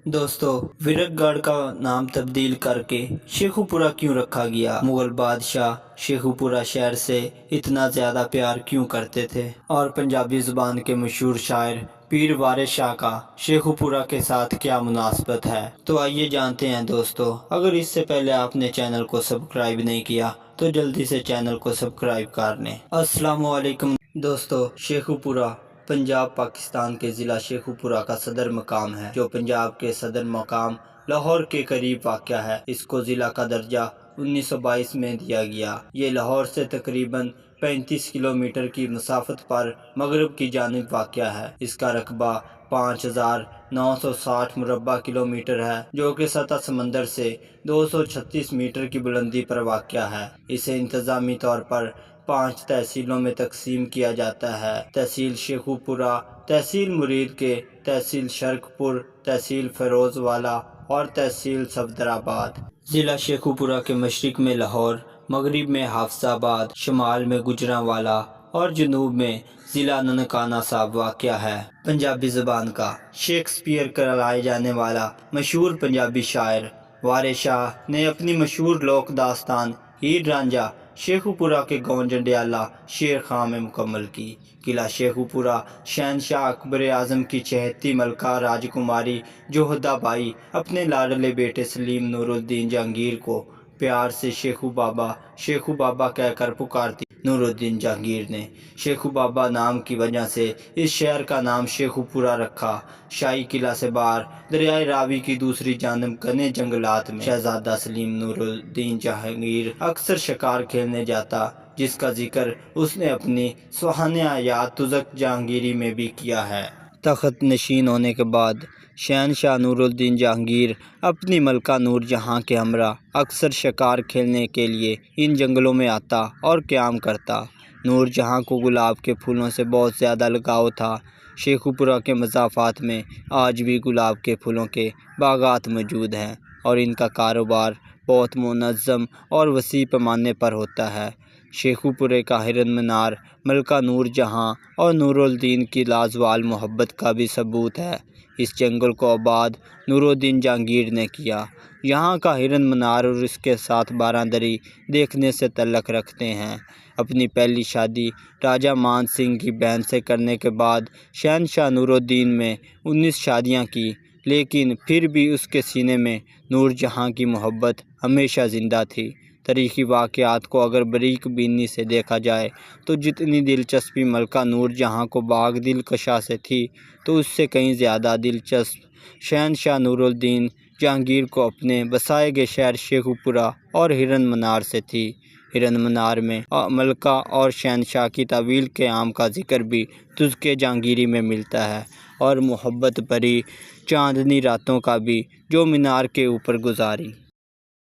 दोस्तों, विरकगढ़ का नाम तब्दील करके शेखुपुरा क्यों रखा गया? मुगल बादशाह शेखुपुरा शहर से इतना ज़्यादा प्यार क्यों करते थे? और पंजाबी ज़ुबान के मशहूर शायर पीर वारिस शाह का शेखुपुरा के साथ क्या मुनासबत है? तो आइए जानते हैं दोस्तों। अगर इससे पहले आपने चैनल को सब्सक्राइब नहीं किया तो जल्दी से चैनल को सब्सक्राइब कर लें। अस्सलाम वालेकुम दोस्तों, शेखुपुरा पंजाब पाकिस्तान के ज़िला शेखुपुरा का सदर मकाम है, जो पंजाब के सदर मकाम लाहौर के करीब वाक़या है। इसको ज़िला का दर्जा 1922 में दिया गया। ये लाहौर से तकरीबन 35 किलोमीटर की मसाफत पर मगरब की जानिब वाक़या है। इसका रकबा 5960 मुरबा किलोमीटर है, जो कि सतह समंदर से 236 मीटर की बुलंदी पर वाक़या है। इसे इंतज़ामी तौर पर 5 तहसीलों में तकसीम किया जाता है। तहसील शेखुपुरा, तहसील मुरीद के, तहसील शर्कपुर, तहसील फ़िरोज़वाला और तहसील सफदराबाद। ज़िला शेखुपुरा के मशरिक़ में लाहौर, मगरिब में हाफिज़ाबाद, शमाल में गुजरांवाला और जनूब में ज़िला ननकाना साहब वाक़या है। पंजाबी ज़बान का शेक्सपियर कहलाए जाने वाला मशहूर पंजाबी शायर वारिस शाह ने अपनी मशहूर लोक दास्तान हीर रांझा शेखुपुरा के गाँव जंडियाला शेर खां में मुकम्मल की। किला शेखुपुरा शहनशाह अकबर आज़म की चहेती मलका राजकुमारी जोहदा बाई अपने लाडले बेटे सलीम नूरुद्दीन जहांगीर को प्यार से शेखू बाबा कहकर पुकारती। नूरुद्दीन जहांगीर ने शेखू बाबा नाम की वजह से इस शहर का नाम शेखुपुरा रखा। शाही किला से बाहर दरियाए रावी की दूसरी जानब घने जंगलात में शहजादा सलीम नूरुद्दीन जहांगीर अक्सर शिकार खेलने जाता, जिसका जिक्र उसने अपनी सुहाने याद तुज़क जहांगीरी में भी किया है। तख्त नशीन होने के बाद शहनशाह नूरुद्दीन जहांगीर अपनी मलका नूर जहाँ के हमरा अक्सर शिकार खेलने के लिए इन जंगलों में आता और क़याम करता। नूर जहाँ को गुलाब के फूलों से बहुत ज़्यादा लगाव था। शेखुपुरा के मज़ाफ़ात में आज भी गुलाब के फूलों के बागात मौजूद हैं और इनका कारोबार बहुत मुनज़्ज़म और वसी पैमाने पर होता है। शेखुपुरे का हिरन मीनार मलका नूर जहाँ और नूरुद्दीन की लाज़वाल मोहब्बत का भी सबूत है। इस जंगल को आबाद नूरुद्दीन जहांगीर ने किया। यहाँ का हिरन मीनार और इसके साथ बारादरी देखने से तल्लक़ रखते हैं। अपनी पहली शादी राजा मान सिंह की बहन से करने के बाद शहनशाह नूरुद्दीन में 19 शादियाँ की, लेकिन फिर भी उसके सीने में नूर जहाँ की मोहब्बत हमेशा ज़िंदा थी। तारीख़ी वाक़यात को अगर बारीक बीनी से देखा जाए तो जितनी दिलचस्पी मलका नूर जहाँ को बाग दिलकशा से थी, तो उससे कहीं ज़्यादा दिलचस्प शहनशाह नूरुद्दीन जहांगीर को अपने बसाए गए शहर शेखुपुरा और हिरन मीनार से थी। हिरन मीनार में मलका और शहनशाह की तवील क़याम का जिक्र भी तुज़्के जहांगीरी में मिलता है और मोहब्बत भरी चांदनी रातों का भी जो मीनार के ऊपर गुजारी।